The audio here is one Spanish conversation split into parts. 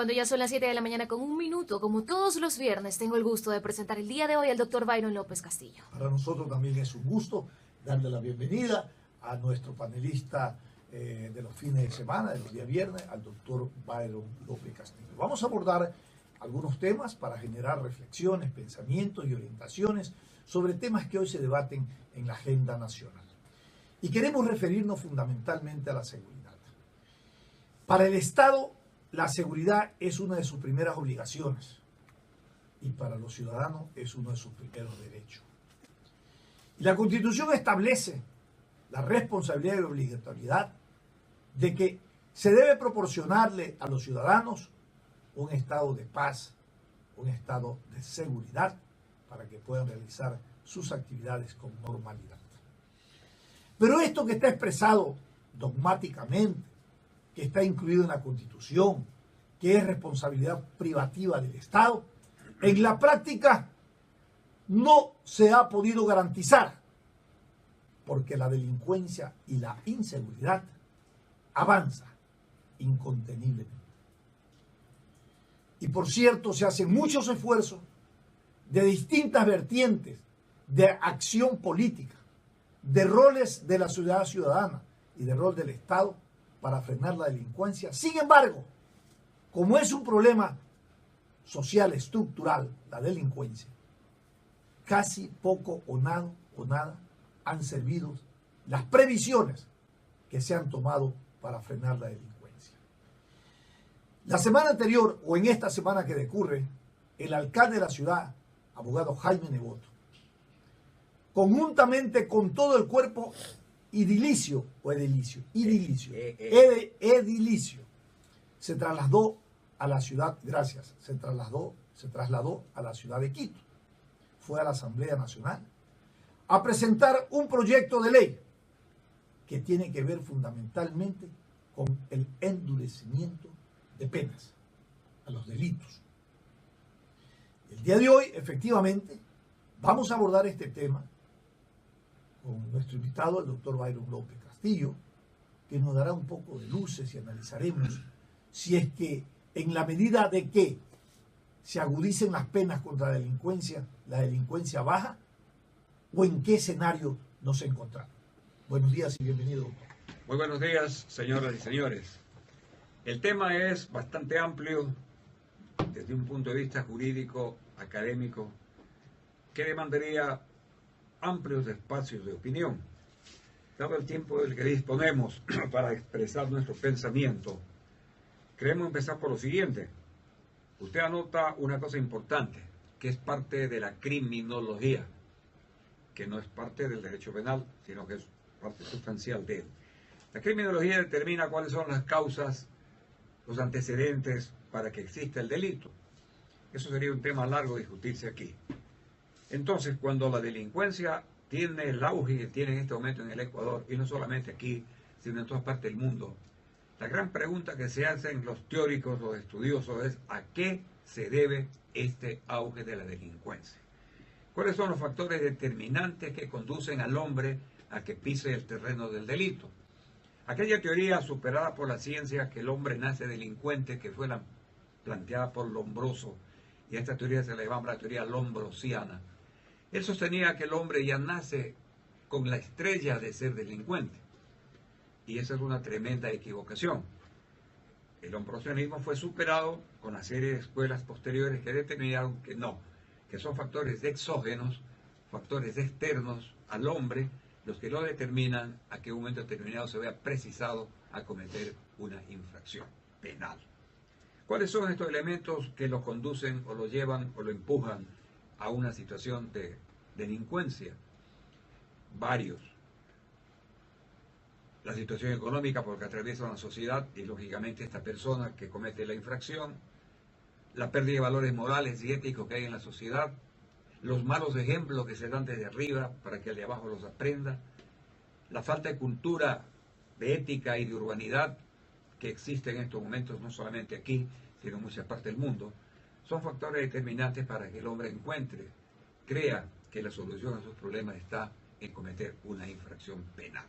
Cuando ya son las 7 de la mañana con 1 minuto, como todos los viernes, tengo el gusto de presentar el día de hoy al doctor Byron López Castillo. Para nosotros también es un gusto darle la bienvenida a nuestro panelista de los fines de semana, de los días viernes, al doctor Byron López Castillo. Vamos a abordar algunos temas para generar reflexiones, pensamientos y orientaciones sobre temas que hoy se debaten en la agenda nacional. Y queremos referirnos fundamentalmente a la seguridad. Para el Estado, la seguridad es una de sus primeras obligaciones y para los ciudadanos es uno de sus primeros derechos. Y la Constitución establece la responsabilidad y obligatoriedad de que se debe proporcionarle a los ciudadanos un estado de paz, un estado de seguridad para que puedan realizar sus actividades con normalidad. Pero esto que está expresado dogmáticamente, que está incluido en la Constitución, que es responsabilidad privativa del Estado, en la práctica no se ha podido garantizar, porque la delincuencia y la inseguridad avanza inconteniblemente. Y por cierto, se hacen muchos esfuerzos de distintas vertientes de acción política, de roles de la sociedad ciudadana y de rol del Estado para frenar la delincuencia. Sin embargo, como es un problema social estructural, la delincuencia, casi poco o nada han servido las previsiones que se han tomado para frenar la delincuencia. La semana anterior, o en esta semana que decurre, el alcalde de la ciudad, abogado Jaime Nebot, conjuntamente con todo el cuerpo edilicio, se trasladó a la ciudad, se trasladó a la ciudad de Quito. Fue a la Asamblea Nacional a presentar un proyecto de ley que tiene que ver fundamentalmente con el endurecimiento de penas a los delitos. El día de hoy, efectivamente, vamos a abordar este tema con nuestro invitado, el doctor Byron López Castillo, que nos dará un poco de luces y analizaremos si es que en la medida de que se agudicen las penas contra la delincuencia baja, o en qué escenario nos encontramos. Buenos días y bienvenido, doctor. Muy buenos días, señoras y señores. El tema es bastante amplio desde un punto de vista jurídico, académico, que demandaría amplios espacios de opinión. Dado el tiempo del que disponemos para expresar nuestro pensamiento, queremos empezar por lo siguiente. Usted anota una cosa importante, que es parte de la criminología, que no es parte del derecho penal, sino que es parte sustancial de él. La criminología determina cuáles son las causas, los antecedentes para que exista el delito. Eso sería un tema largo de discutirse aquí. Entonces, cuando la delincuencia tiene el auge que tiene en este momento en el Ecuador, y no solamente aquí, sino en todas partes del mundo, la gran pregunta que se hacen los teóricos, los estudiosos, es ¿a qué se debe este auge de la delincuencia? ¿Cuáles son los factores determinantes que conducen al hombre a que pise el terreno del delito? Aquella teoría superada por la ciencia que el hombre nace delincuente, que fue la planteada por Lombroso, y a esta teoría se le llama la teoría lombrosiana. Él sostenía que el hombre ya nace con la estrella de ser delincuente. Y esa es una tremenda equivocación. El lombrosianismo fue superado con una serie de escuelas posteriores que determinaron que no, que son factores exógenos, factores externos al hombre, los que lo determinan a que en un momento determinado se vea precisado a cometer una infracción penal. ¿Cuáles son estos elementos que lo conducen o lo llevan o lo empujan a una situación de delincuencia? Varios. La situación económica porque atraviesa una sociedad y lógicamente esta persona que comete la infracción, la pérdida de valores morales y éticos que hay en la sociedad, los malos ejemplos que se dan desde arriba para que el de abajo los aprenda, la falta de cultura, de ética y de urbanidad que existe en estos momentos, no solamente aquí, sino en muchas partes del mundo, son factores determinantes para que el hombre crea que la solución a sus problemas está en cometer una infracción penal.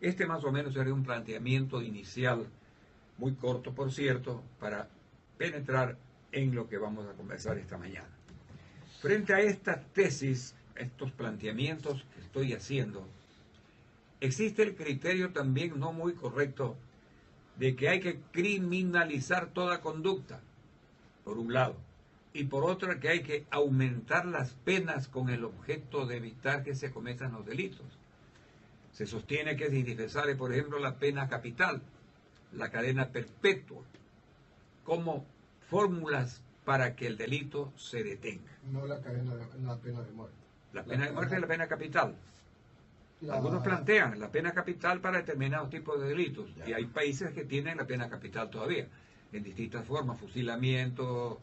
Este más o menos sería un planteamiento inicial, muy corto por cierto, para penetrar en lo que vamos a conversar esta mañana. Frente a estas tesis, estos planteamientos que estoy haciendo, existe el criterio también no muy correcto de que hay que criminalizar toda conducta, por un lado, y por otro que hay que aumentar las penas con el objeto de evitar que se cometan los delitos. Se sostiene que es indispensable, por ejemplo, la pena capital, la cadena perpetua, como fórmulas para que el delito se detenga. No la pena de muerte. La pena de muerte es la pena capital. Algunos plantean la pena capital para determinados tipos de delitos, y hay países que tienen la pena capital todavía, en distintas formas, fusilamiento,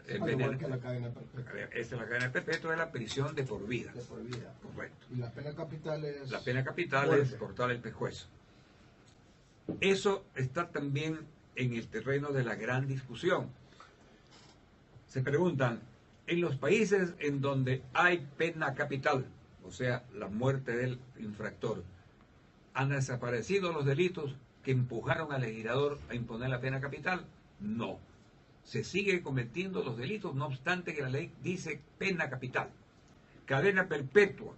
igual que la cadena perpetua. Esta es la cadena perpetua, es la prisión de por vida. De por vida. Correcto. Y la pena capital es... La pena capital muerte. es cortar el pescuezo. Eso está también en el terreno de la gran discusión. Se preguntan, en los países en donde hay pena capital, o sea, la muerte del infractor, ¿han desaparecido los delitos que empujaron al legislador a imponer la pena capital? No. Se sigue cometiendo los delitos, no obstante que la ley dice pena capital. Cadena perpetua,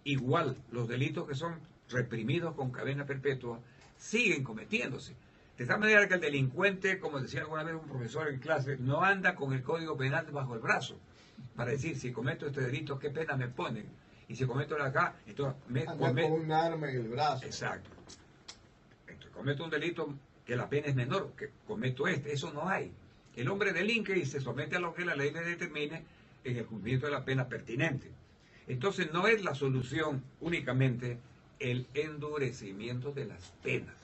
igual, los delitos que son reprimidos con cadena perpetua siguen cometiéndose. De tal manera que el delincuente, como decía alguna vez un profesor en clase, no anda con el Código Penal bajo el brazo para decir, si cometo este delito, ¿qué pena me ponen? Y si cometo la acá, entonces anda con un arma en el brazo. Exacto. Entonces, cometo un delito que la pena es menor, que cometo eso no hay. El hombre delinque y se somete a lo que la ley le determine en el cumplimiento de la pena pertinente. Entonces no es la solución únicamente el endurecimiento de las penas,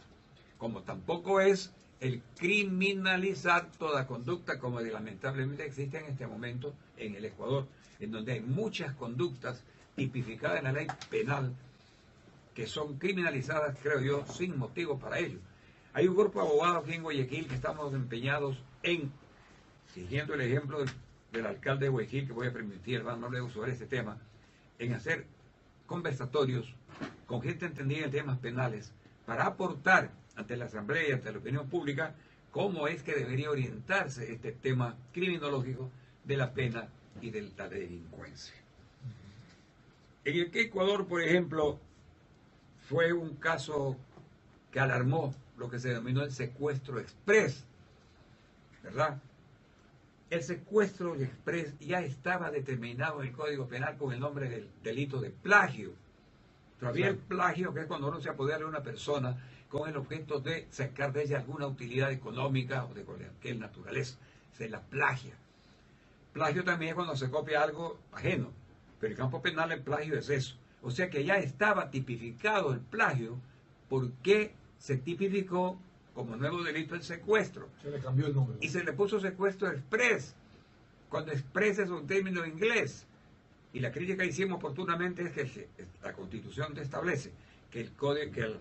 como tampoco es el criminalizar toda conducta, como lamentablemente existe en este momento en el Ecuador, en donde hay muchas conductas tipificadas en la ley penal que son criminalizadas, creo yo, sin motivo para ello. Hay un grupo de abogados aquí en Guayaquil que estamos empeñados en, siguiendo el ejemplo del alcalde de Guayaquil, que voy a permitir, hermano, luego sobre este tema, en hacer conversatorios con gente entendida en temas penales para aportar ante la Asamblea y ante la opinión pública cómo es que debería orientarse este tema criminológico de la pena y de la delincuencia. En el Ecuador, por ejemplo, fue un caso que alarmó lo que se denominó el secuestro express, ¿verdad? El secuestro express ya estaba determinado en el Código Penal con el nombre del delito de plagio. Todavía el plagio, que es cuando uno se apodera de una persona con el objeto de sacar de ella alguna utilidad económica o de cualquier naturaleza, se la plagia. Plagio también es cuando se copia algo ajeno, pero en el campo penal el plagio es eso. O sea que ya estaba tipificado el plagio, porque se tipificó como nuevo delito el secuestro. Se le cambió el nombre. Y se le puso secuestro express, cuando express es un término inglés. Y la crítica que hicimos oportunamente es que la Constitución establece que el código,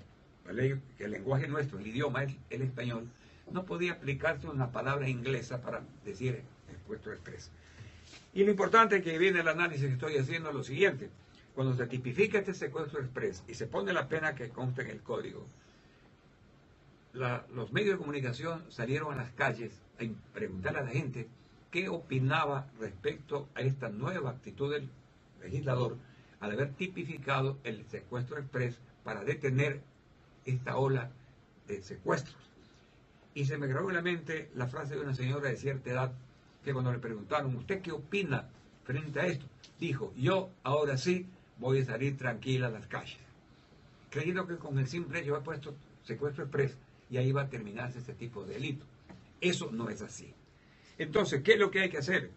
la ley, que el lenguaje nuestro, el idioma, el español, no podía aplicarse una palabra inglesa para decir secuestro express. Y lo importante que viene el análisis que estoy haciendo es lo siguiente: cuando se tipifica este secuestro express y se pone la pena que consta en el código, los medios de comunicación salieron a las calles a preguntar a la gente qué opinaba respecto a esta nueva actitud del legislador al haber tipificado el secuestro express para detener esta ola de secuestros. Y se me grabó en la mente la frase de una señora de cierta edad que cuando le preguntaron, ¿usted qué opina frente a esto? Dijo, yo ahora sí voy a salir tranquila a las calles, creyendo que con el simple hecho de haber puesto secuestro express y ahí va a terminarse este tipo de delito. Eso no es así. Entonces, ¿qué es lo que hay que hacer?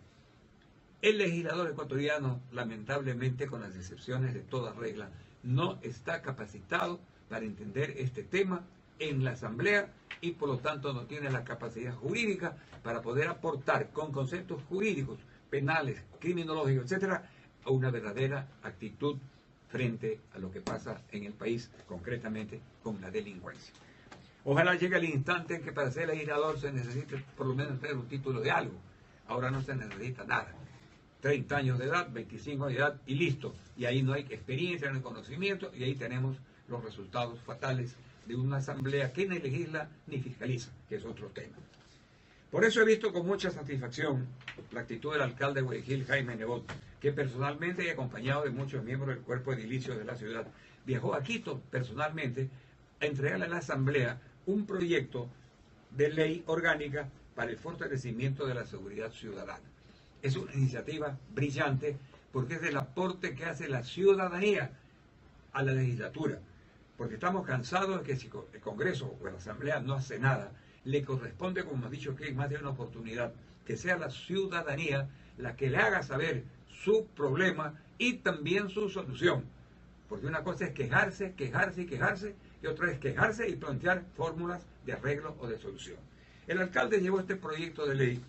El legislador ecuatoriano, lamentablemente, con las excepciones de toda regla, no está capacitado para entender este tema en la Asamblea y por lo tanto no tiene la capacidad jurídica para poder aportar con conceptos jurídicos, penales, criminológicos, etcétera, a una verdadera actitud frente a lo que pasa en el país, concretamente con la delincuencia. Ojalá llegue el instante en que para ser legislador se necesite por lo menos tener un título de algo. Ahora no se necesita nada. 30 años de edad, 25 años de edad y listo. Y ahí no hay experiencia, no hay conocimiento, y ahí tenemos los resultados fatales de una asamblea que ni legisla ni fiscaliza, que es otro tema. Por eso he visto con mucha satisfacción la actitud del alcalde de Guayaquil, Jaime Nebot, que personalmente y acompañado de muchos miembros del cuerpo edilicio de la ciudad, viajó a Quito personalmente a entregarle a la Asamblea un proyecto de ley orgánica para el fortalecimiento de la seguridad ciudadana. Es una iniciativa brillante porque es el aporte que hace la ciudadanía a la legislatura. Porque estamos cansados de que si el Congreso o la Asamblea no hace nada, le corresponde, como ha dicho que más de una oportunidad, que sea la ciudadanía la que le haga saber su problema y también su solución. Porque una cosa es quejarse, quejarse y quejarse, y otra es quejarse y plantear fórmulas de arreglo o de solución. El alcalde llevó este proyecto de ley,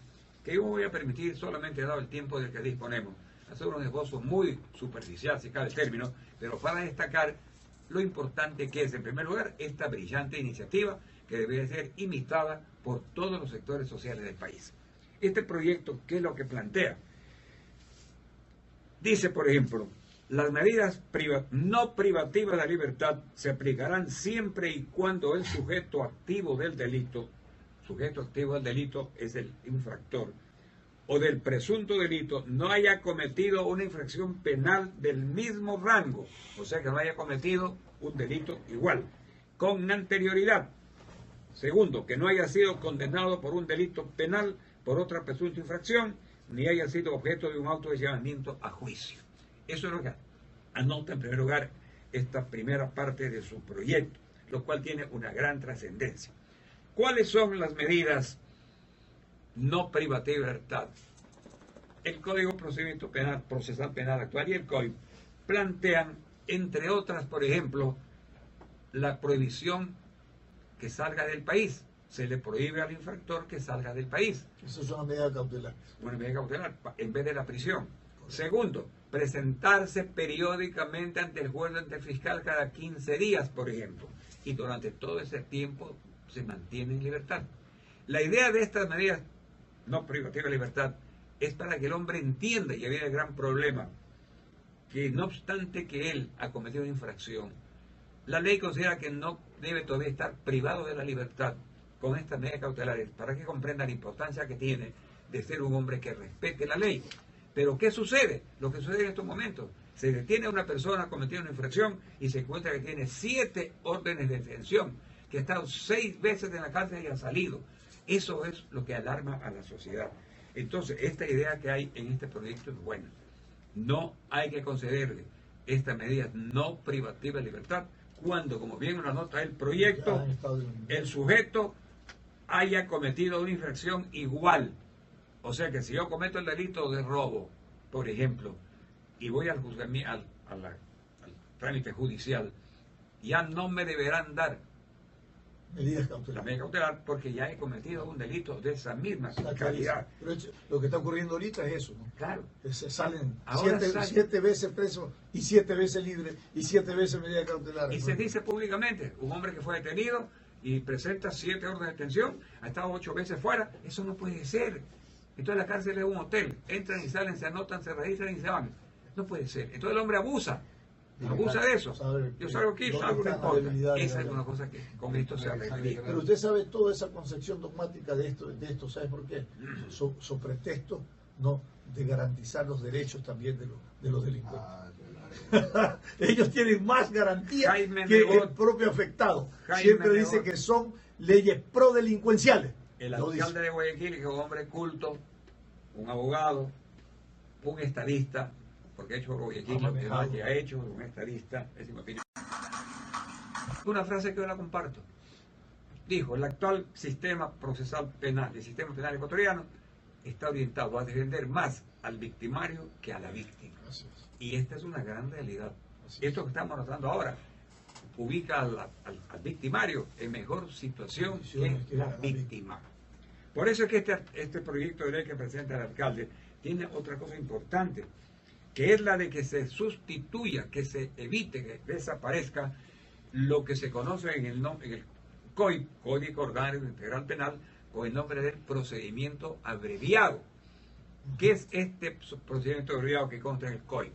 que yo voy a permitir, solamente dado el tiempo del que disponemos, hacer un esbozo muy superficial, si cabe el término, pero para destacar lo importante que es, en primer lugar, esta brillante iniciativa que debe ser imitada por todos los sectores sociales del país. Este proyecto, ¿qué es lo que plantea? Dice, por ejemplo, las medidas no privativas de la libertad se aplicarán siempre y cuando el sujeto activo del delito es el infractor, o del presunto delito no haya cometido una infracción penal del mismo rango, o sea que no haya cometido un delito igual, con anterioridad. Segundo, que no haya sido condenado por un delito penal por otra presunta infracción, ni haya sido objeto de un auto de llamamiento a juicio. Eso es lo que anota en primer lugar esta primera parte de su proyecto, lo cual tiene una gran trascendencia. ¿Cuáles son las medidas no privativas de libertad? El Código Procesal Penal actual y el COI plantean, entre otras, por ejemplo, la prohibición que salga del país. Se le prohíbe al infractor que salga del país. Eso es una medida cautelar. Una medida cautelar en vez de la prisión. Segundo, presentarse periódicamente ante el juez, ante el fiscal cada 15 días, por ejemplo. Y durante todo ese tiempo se mantiene en libertad. La idea de estas medidas no privativas de libertad es para que el hombre entienda, y había el gran problema, que no obstante que él ha cometido una infracción, la ley considera que no debe todavía estar privado de la libertad con estas medidas cautelares, para que comprenda la importancia que tiene de ser un hombre que respete la ley. Pero ¿qué sucede? Lo que sucede en estos momentos, se detiene a una persona cometiendo una infracción y se encuentra que tiene 7 órdenes de detención, que ha estado 6 veces en la cárcel y ha salido. Eso es lo que alarma a la sociedad. Entonces, esta idea que hay en este proyecto es buena. No hay que concederle estas medidas no privativas de libertad cuando, como bien lo anota el proyecto, el sujeto haya cometido una infracción igual. O sea que si yo cometo el delito de robo, por ejemplo, y voy al trámite judicial, ya no me deberán dar medidas cautelares. La medida cautelar porque ya he cometido un delito de esa misma calidad. Pero lo que está ocurriendo ahorita es eso, ¿no? Claro. Se salen Ahora 7 veces presos y 7 veces libres y 7 veces medidas cautelares. Y se dice públicamente, un hombre que fue detenido y presenta 7 órdenes de detención, ha estado 8 veces fuera, eso no puede ser. Entonces la cárcel es un hotel, entran y salen, se anotan, se registran y se van. No puede ser. Entonces el hombre abusa de eso. Yo salgo aquí, salgo, no importa. Esa es una cosa que con esto se arreglaría. Pero usted sabe toda esa concepción dogmática de esto, ¿sabe por qué? So pretexto, ¿no?, de garantizar los derechos también de los delincuentes. Ellos tienen más garantía que el propio afectado. Siempre dice que son leyes prodelincuenciales. El alcalde de Guayaquil, que es un hombre culto, un abogado, un estadista, porque ha hecho Guayaquil lo que ha hecho, un estadista, es mi opinión. Una frase que yo la comparto. Dijo, el actual sistema procesal penal, el sistema penal ecuatoriano, está orientado a defender más al victimario que a la víctima. Y esta es una gran realidad. Esto que estamos notando ahora ubica al victimario en mejor situación que la víctima. Por eso es que este proyecto de ley que presenta el alcalde tiene otra cosa importante, que es la de que se sustituya, que se evite, que desaparezca lo que se conoce en el COI, Código Orgánico Integral Penal, con el nombre del procedimiento abreviado. ¿Qué es este procedimiento abreviado que consta en el COI?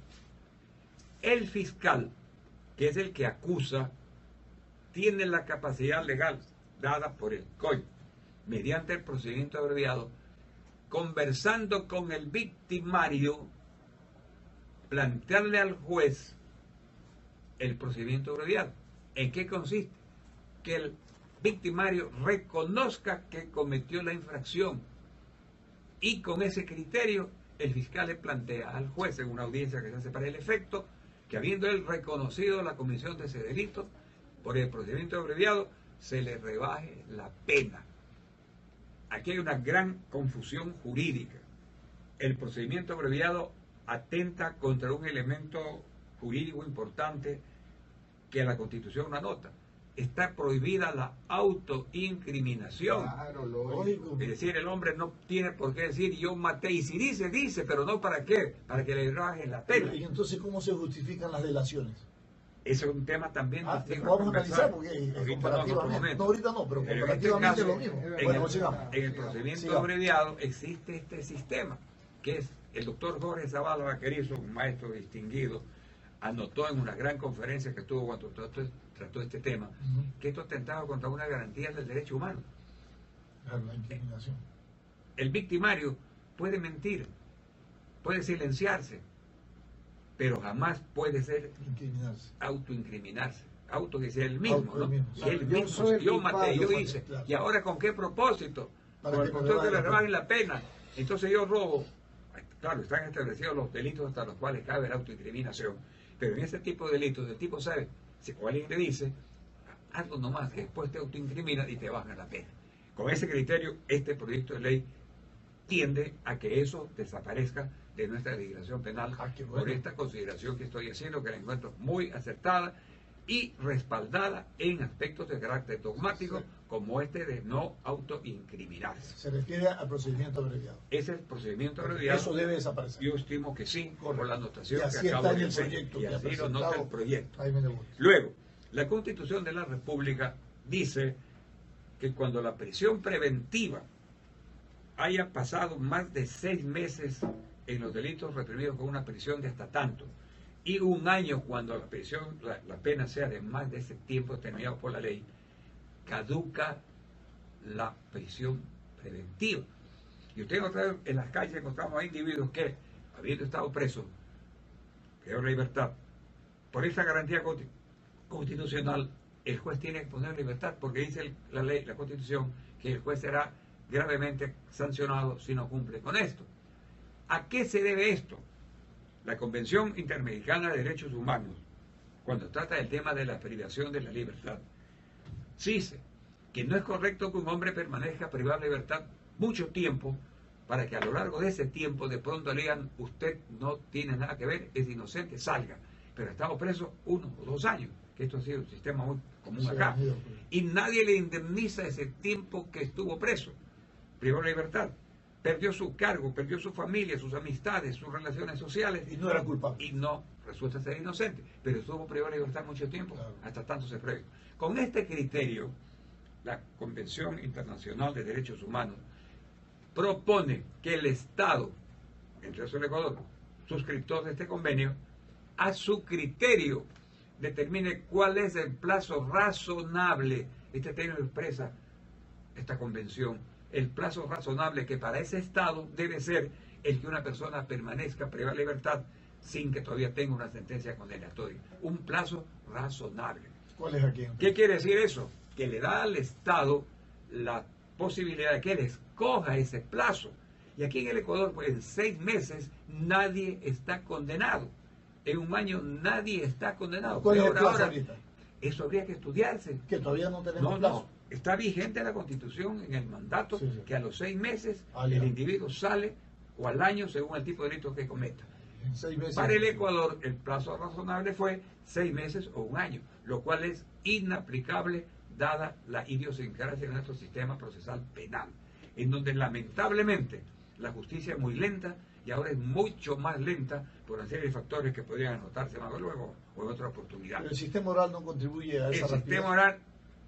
El fiscal, que es el que acusa, tiene la capacidad legal dada por el COI mediante el procedimiento abreviado, conversando con el victimario, plantearle al juez el procedimiento abreviado. ¿En qué consiste? Que el victimario reconozca que cometió la infracción, y con ese criterio el fiscal le plantea al juez en una audiencia que se hace para el efecto que, habiendo él reconocido la comisión de ese delito por el procedimiento abreviado, se le rebaje la pena. Aquí hay una gran confusión jurídica. El procedimiento abreviado atenta contra un elemento jurídico importante que la Constitución no anota. Está prohibida la autoincriminación. Claro, lógico. Es decir, el hombre no tiene por qué decir yo maté, y si dice, dice, pero no para qué, para que le rebajen la pena. Y entonces, ¿cómo se justifican las delaciones? Ese es un tema también distinto. Vamos a analizar, porque comparativamente. no, ahorita no, pero En comparativamente este caso, es lo mismo. En, Bueno, el, sigamos. en el procedimiento Sigamos. abreviado existe este sistema, que es el doctor Jorge Zavala Vaquerizo, un maestro distinguido, anotó en una gran conferencia que tuvo cuando trató este tema, que esto atentaba contra una garantía del derecho humano. Claro, la incriminación. El victimario puede mentir, puede silenciarse, pero jamás puede ser autoincriminarse. Auto que sea el mismo, ¿no? El mismo, yo maté, yo hice. Claro. ¿Y ahora con qué propósito? Para Con que el me propósito de que le rebajen rebajen la pena. Entonces yo robo. Claro, están establecidos los delitos hasta los cuales cabe la autoincriminación. Pero en ese tipo de delitos, el tipo sabe, si alguien le dice, algo nomás, que después te autoincriminan y te bajan la pena. Con ese criterio, este proyecto de ley tiende a que eso desaparezca de nuestra legislación penal, qué bueno. por esta consideración que estoy haciendo, que la encuentro muy acertada y respaldada en aspectos de carácter dogmático, como este de no autoincriminarse. Se refiere al procedimiento abreviado. Ese es el procedimiento abreviado. Eso debe desaparecer. Yo estimo que sí, por la anotación Y así que acabo está en de el hacer, proyecto y que ha así lo nota presentado el proyecto. Jaime Nebot. Luego, la Constitución de la República dice que cuando la prisión preventiva haya pasado más de 6 meses en los delitos reprimidos con una prisión de hasta tanto, y 1 año cuando la prisión, la pena sea de más de ese tiempo determinado por la ley, caduca la prisión preventiva. Y usted encuentra en las calles, encontramos a individuos que, habiendo estado presos, peor libertad, por esa garantía constitucional, el juez tiene que poner libertad, porque dice la ley, la Constitución, que el juez será gravemente sancionado si no cumple con esto. ¿A qué se debe esto? La Convención Interamericana de Derechos Humanos, cuando trata del tema de la privación de la libertad, dice que no es correcto que un hombre permanezca privado de libertad mucho tiempo para que a lo largo de ese tiempo de pronto le digan usted no tiene nada que ver, es inocente, salga. Pero ha estado preso 1 o 2 años, que esto ha sido un sistema muy común acá. Y nadie le indemniza ese tiempo que estuvo preso, privado de libertad. Perdió su cargo, perdió su familia, sus amistades, sus relaciones sociales. Y no era culpable. Y no resulta ser inocente, pero estuvo privado de libertad mucho tiempo, hasta tanto se pruebe. Con este criterio, la Convención Internacional de Derechos Humanos propone que el Estado, entre eso el Ecuador, suscriptor de este convenio, a su criterio determine cuál es el plazo razonable. Este término expresa esta convención. El plazo razonable que para ese Estado debe ser el que una persona permanezca privada de libertad sin que todavía tenga una sentencia condenatoria. Un plazo razonable. ¿Cuál es aquí? ¿Qué quiere decir eso? Que le da al Estado la posibilidad de que él escoja ese plazo. Y aquí en el Ecuador, pues en 6 meses nadie está condenado. En 1 año nadie está condenado. ¿Cuál es el plazo ahora, ahorita? eso habría que estudiarse. Que todavía no tenemos plazo. Está vigente la Constitución en el mandato, Sí. que a los 6 meses ya. el individuo sale, o al año según el tipo de delito que cometa. En 6 meses. Para el Ecuador el plazo razonable fue 6 meses o 1 año, lo cual es inaplicable dada la idiosincrasia de nuestro sistema procesal penal, en donde lamentablemente la justicia es muy lenta y ahora es mucho más lenta por una serie de factores que podrían anotarse más luego o en otra oportunidad. Pero el sistema oral no contribuye a esa El rapidez. sistema oral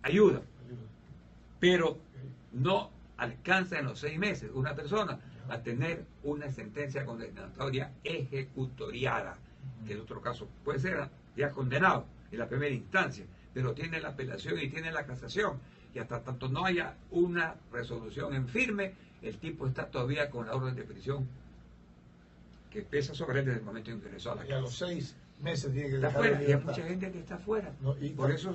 ayuda, pero no alcanza en los 6 meses una persona a tener una sentencia condenatoria ejecutoriada, que en otro caso puede ser ya condenado en la primera instancia, pero tiene la apelación y tiene la casación. y hasta tanto no haya una resolución en firme, el tipo está todavía con la orden de prisión que pesa sobre él desde el momento en que ingresó a la Y a los cárcel. 6 meses tiene que Está dejar fuera, de y hay libertad. mucha gente que está fuera. No, y Por tam- eso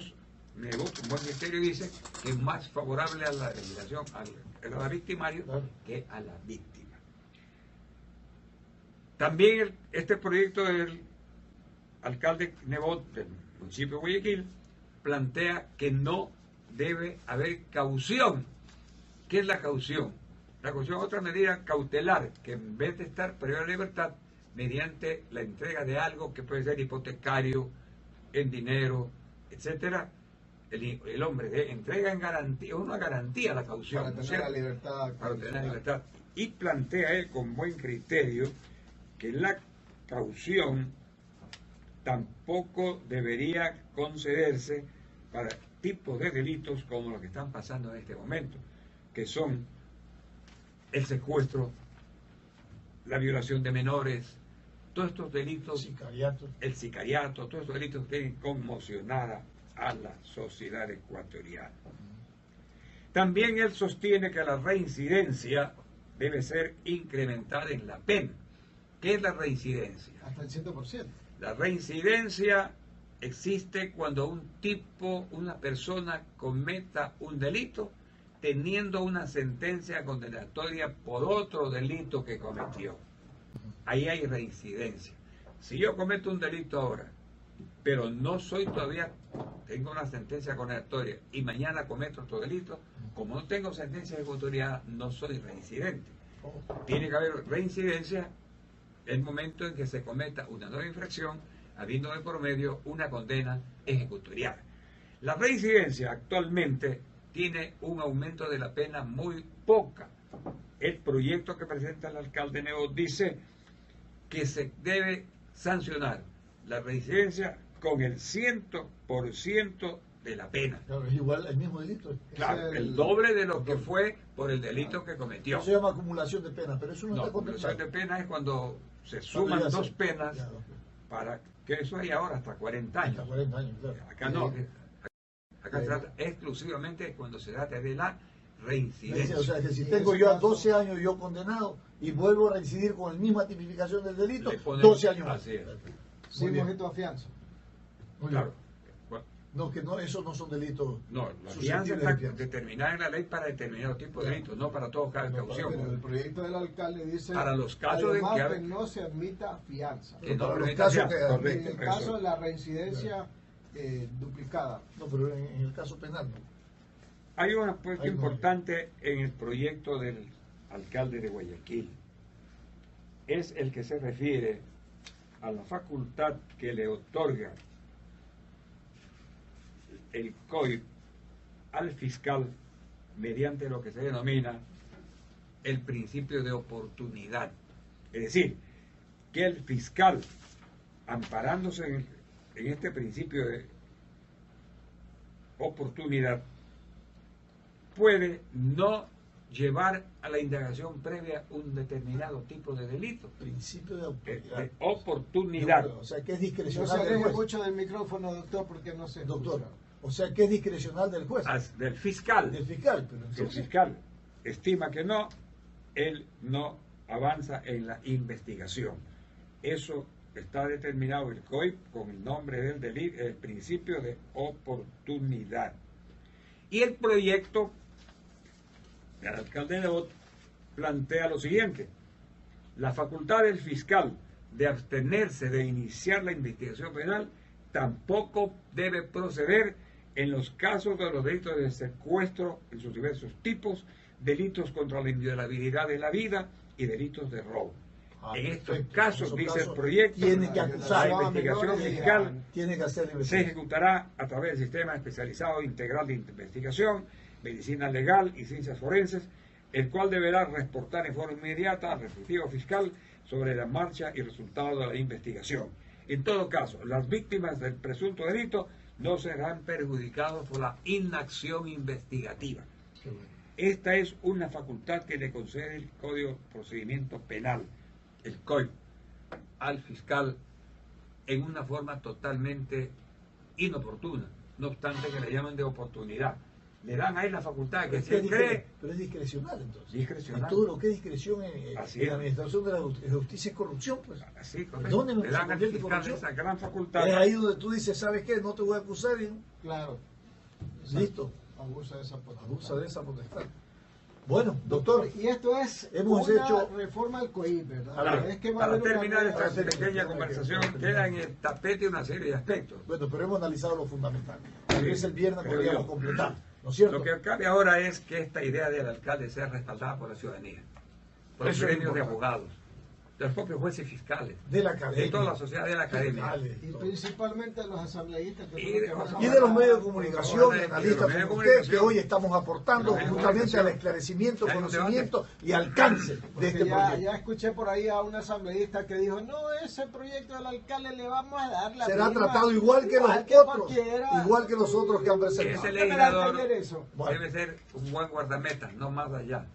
mi un buen criterio dice que es más favorable a la legislación a la victimario Claro. que a la víctima. También este proyecto del alcalde Nebot del municipio de Guayaquil plantea que no debe haber caución. ¿Qué es la caución? La caución es otra medida cautelar que en vez de estar privada de libertad mediante la entrega de algo que puede ser hipotecario, en dinero, etcétera, el hombre entrega en garantía, una garantía a la caución, Para ¿no es tener la cierto? libertad. Para obtener la libertad. Y plantea él con buen criterio que la caución tampoco debería concederse para tipos de delitos como los que están pasando en este momento, que son el secuestro, la violación de menores, todos estos delitos, Sicariato. el sicariato, todos estos delitos que tienen conmocionada a la sociedad ecuatoriana. También él sostiene que la reincidencia debe ser incrementada en la pena. ¿Qué es la reincidencia? Hasta el 100%. La reincidencia existe cuando un tipo, una persona cometa un delito teniendo una sentencia condenatoria por otro delito que cometió. Ahí hay reincidencia. Si yo cometo un delito ahora, pero no soy todavía, tengo una sentencia condenatoria y mañana cometo otro delito, como no tengo sentencia ejecutoriada, no soy reincidente. Tiene que haber reincidencia el momento en que se cometa una nueva infracción, habiendo de por medio una condena ejecutoriada. La reincidencia actualmente tiene un aumento de la pena muy poca. El proyecto que presenta el alcalde Nebot dice que se debe sancionar la reincidencia con el 100% de la pena. Claro, es igual el mismo delito. Claro, Es el doble de lo que fue por el delito que cometió. Eso se llama acumulación de pena, pero eso no, No, está acumulación contemplado. de pena es cuando se suman ya dos se- penas ya, para que eso hay ahora hasta 40 años. hasta 40 años, claro. Acá no, acá se trata exclusivamente cuando se trata de la reincidencia. O sea, que si tengo yo a 12 años yo condenado y vuelvo a reincidir con la misma tipificación del delito, Le ponen- 12 años más. así es. Sin bien. bonito a fianza. Muy Claro. bien. Bueno, No, que no, esos no son delitos. no, la susceptibles fianza de está fianza. determinada en la ley para determinado tipo de delitos, no para todos cada caución. Pero el proyecto del alcalde dice Para los casos en además que- no se admita fianza. Que no Para los permita casos fianza, que- En correcto, el caso eso. de la reincidencia duplicada. No, pero en el caso penal no. Hay un aspecto Ahí no hay. importante en el proyecto del alcalde de Guayaquil. Es el que se refiere a la facultad que le otorga el COIP al fiscal mediante lo que se denomina el principio de oportunidad. Es decir, que el fiscal, amparándose en este principio de oportunidad, puede no llevar a la indagación previa un determinado tipo de delito. Principio de De autoridad. oportunidad. O sea, que es No discrecional se del aleje juez. mucho del micrófono, doctor, porque no se Doctor, escucha. o sea, que es discrecional del juez. Del fiscal. Del fiscal. Pero Si el entonces, fiscal estima que no, él no avanza en la investigación. Eso está determinado el COIP con el nombre del delito, el principio de oportunidad. Y el proyecto del alcalde Nebot plantea lo siguiente: la facultad del fiscal de abstenerse de iniciar la investigación penal tampoco debe proceder en los casos de los delitos de secuestro en sus diversos tipos, delitos contra la inviolabilidad de la vida y delitos de robo. En estos perfecto. casos, En esos dice el casos, proyecto, tiene que la acusar. investigación fiscal tiene que hacer la se investigación. ejecutará a través del Sistema Especializado Integral de Investigación, Medicina Legal y Ciencias Forenses, el cual deberá reportar en forma inmediata al respectivo fiscal sobre la marcha y resultado de la investigación. En todo caso, las víctimas del presunto delito no serán perjudicadas por la inacción investigativa. Qué bueno. Esta es una facultad que le concede el Código de Procedimiento Penal, el COIP, al fiscal en una forma totalmente inoportuna, no obstante que le llaman de oportunidad. le dan ahí la facultad que Pero si él cree, pero es discrecional entonces. discrecional. En todo lo que es discreción Así en es. la administración de la justicia es corrupción, pues. Así, correcto. ¿Dónde Le dan al se convierte fiscal corrupción? esa gran facultad. Es ahí donde tú dices, ¿sabes qué? No te voy a acusar y Claro. listo. Abusa de esa potestad. Abusa de esa potestad. Bueno, doctor, Y esto es hemos una hecho- reforma al COIP, ¿verdad? Claro, Es que va a para haber una terminar nueva- esta pequeña conversación, queda en el tapete una serie de aspectos. bueno, pero hemos analizado lo fundamental. Tal Sí, vez el viernes creo podríamos yo. completar, ¿no es cierto? Lo que cabe ahora es que esta idea del alcalde sea respaldada por la ciudadanía, por los Eso es gremios de importante. abogados, de los propios jueces fiscales, De la academia. de toda la sociedad de la academia. Fiscales, Y todo. principalmente de los asambleístas. Que Y son los de- que van a- Y de los medios de comunicación, Ojalá, analistas y de los como medios de usted, comunicación. que hoy estamos aportando Los medios de justamente al comunicación. esclarecimiento, Hay un conocimiento y alcance de Porque este ya proyecto. escuché por ahí a un asambleísta que dijo, no, ese proyecto del alcalde le vamos a dar la Será firma, tratado igual que los otros, cualquiera". igual que los otros que han presentado. Ese ¿Qué me da a legislador entender eso? Bueno. debe ser un buen guardameta, no más allá. ¿No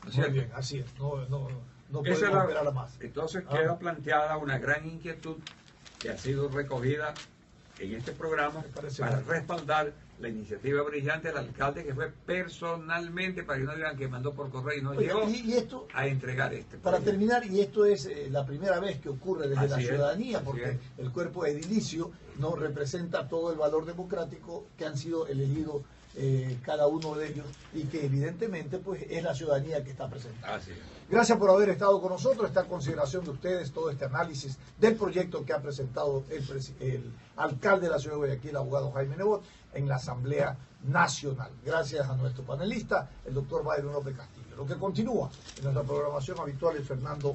es Muy cierto? bien, así es. No Esa podemos es la- esperar a más. Entonces Ah. queda planteada una gran inquietud que ha sido recogida en este programa Me parece para bien. respaldar la iniciativa brillante del alcalde que fue personalmente, para que no digan que mandó por correo y no Oiga, llegó y esto, a entregar este para proyecto. terminar, y esto es la primera vez que ocurre desde la Así es, ciudadanía, así porque es. el cuerpo edilicio no representa todo el valor democrático que han sido elegidos cada uno de ellos y que evidentemente pues es la ciudadanía que está presente. Así es. Gracias por haber estado con nosotros. Está en consideración de ustedes todo este análisis del proyecto que ha presentado el alcalde de la ciudad de Guayaquil, abogado Jaime Nebot, en la Asamblea Nacional. Gracias a nuestro panelista, el doctor Byron López Castillo. Lo que continúa en nuestra programación habitual es Fernando